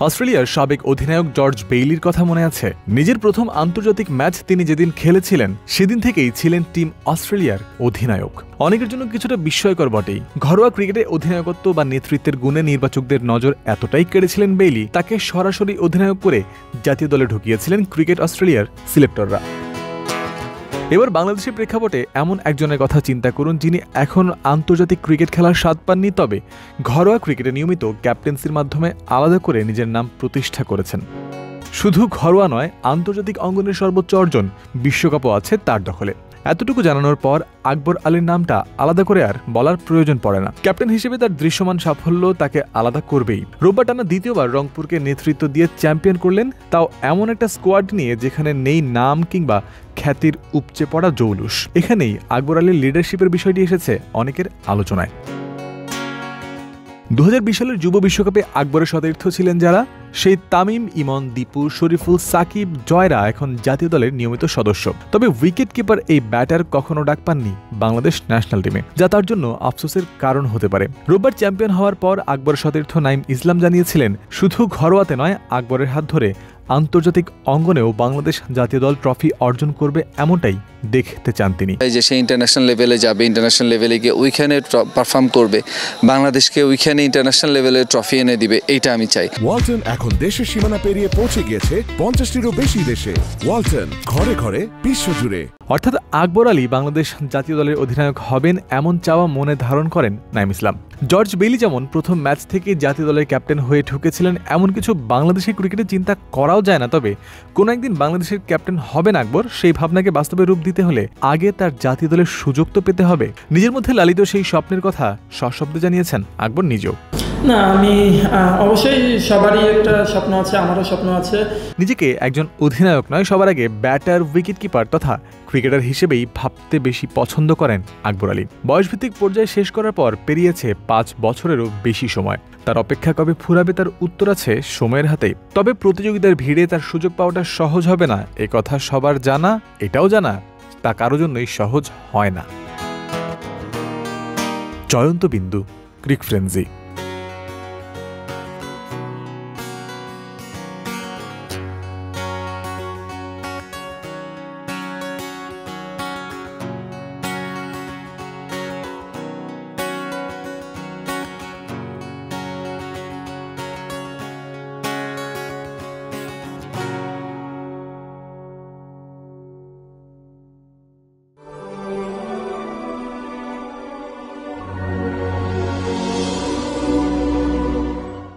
অস্ট্রেলিয়ার সাবেক অধিনায়ক জর্জ বেইলির কথা মনে আছে। নিজের প্রথম আন্তর্জাতিক ম্যাচ তিনি যেদিন খেলেছিলেন সেদিন থেকেই ছিলেন টিম অস্ট্রেলিয়ার অধিনায়ক। অনেকের জন্য কিছুটা বিস্ময়কর বটেই। ঘরোয়া ক্রিকেটে অধিনায়কত্ব বা নেতৃত্বের গুণে নির্বাচকদের নজর এতটাই কেড়েছিলেন বেইলি, তাকে সরাসরি অধিনায়ক করে জাতীয় দলে ঢুকিয়েছিলেন ক্রিকেট অস্ট্রেলিয়ার সিলেক্টররা। এবার বাংলাদেশের প্রেক্ষাপটে এমন একজনের কথা চিন্তা করুন যিনি এখন আন্তর্জাতিক ক্রিকেট খেলার স্বাদ পাননি, তবে ঘরোয়া ক্রিকেটে নিয়মিত ক্যাপ্টেন্সির মাধ্যমে আলাদা করে নিজের নাম প্রতিষ্ঠা করেছেন। শুধু ঘরোয়া নয়, আন্তর্জাতিক অঙ্গনের সর্বোচ্চ অর্জন বিশ্বকাপও আছে তার দখলে। এতটুকু জানানোর পর আকবর আলীর নামটা আলাদা করে আর বলার প্রয়োজন পড়ে না। ক্যাপ্টেন হিসেবে তার দৃশ্যমান সাফল্য তাকে আলাদা করবেই। রোববার টানা দ্বিতীয়বার রংপুরকে নেতৃত্ব দিয়ে চ্যাম্পিয়ন করলেন, তাও এমন একটা স্কোয়াড নিয়ে যেখানে নেই নাম কিংবা খ্যাতির উপচে পড়া জৌলুস। এখানেই আকবর আলীর লিডারশিপের বিষয়টি এসেছে অনেকের আলোচনায়। 2020 সালের যুব বিশ্বকাপে আকবরের সতীর্থ ছিলেন যারা, সেই তামিম, ইমন, দীপু, শরীফুল, সাকিব, জয়রা এখন জাতীয় দলের নিয়মিত সদস্য। তবে উইকেট কিপার এই ব্যাটার কখনো ডাক পাননি বাংলাদেশ ন্যাশনাল টিমে, যা তার জন্য আফসোসের কারণ হতে পারে। রোববার চ্যাম্পিয়ন হওয়ার পর আকবরের সতীর্থ নাইম ইসলাম জানিয়েছিলেন, শুধু ঘরোয়াতে নয়, আকবরের হাত ধরে আন্তর্জাতিক অঙ্গনেও বাংলাদেশ জাতীয় দল ট্রফি অর্জন করবে এমনটাই দেখতে চান তিনি। যে সে ইন্টারন্যাশনাল লেভেলে যাবে, ইন্টারন্যাশনাল লেভেলে গিয়ে ওইখানে পারফর্ম করবে, বাংলাদেশকে ওইখানে ইন্টারন্যাশনাল লেভেলে ট্রফি এনে দিবে, এইটা আমি চাই। ওয়ালটন এখন দেশের সীমানা পেরিয়ে পৌঁছে গিয়েছে 50টিরও বেশি দেশে। ওয়ালটন, ঘরে ঘরে বিশ্বজুড়ে। অর্থাৎ আকবর আলী বাংলাদেশ জাতীয় দলের অধিনায়ক হবেন এমন চাওয়া মনে ধারণ করেন নাইম ইসলাম। জর্জ বেইলি যেমন প্রথম ম্যাচ থেকে জাতীয় দলের ক্যাপ্টেন হয়ে ঢুকেছিলেন, এমন কিছু বাংলাদেশের ক্রিকেটে চিন্তা করাও যায় না। তবে কোনো একদিন বাংলাদেশের ক্যাপ্টেন হবেন আকবর, সেই ভাবনাকে বাস্তবে রূপ দিতে হলে আগে তার জাতীয় দলের সুযোগ তো পেতে হবে। নিজের মধ্যে লালিত সেই স্বপ্নের কথা সশব্দে জানিয়েছেন আকবর নিজেও। না, আমি অবশ্যই সবারই একটা স্বপ্ন আছে, আমারও স্বপ্ন আছে। নিজেকে একজন অধিনায়ক নয়, সবার আগে ব্যাটার, উইকেট কিপার তথা ক্রিকেটার হিসেবেই ভাবতে বেশি পছন্দ করেন আকবর আলী। বয়সভিত্তিক পর্যায়ে শেষ করার পর পেরিয়েছে 5 বছরেরও বেশি সময়। তার অপেক্ষা কবে ফুরাবে তার উত্তর আছে সময়ের হাতেই। তবে প্রতিযোগিতার ভিড়ে তার সুযোগ পাওয়াটা সহজ হবে না, এ কথা সবার জানা। এটাও জানা তা কারো জন্যই সহজ হয় না। জয়ন্ত বিন্দু, ক্রিক ফ্রেন্সি।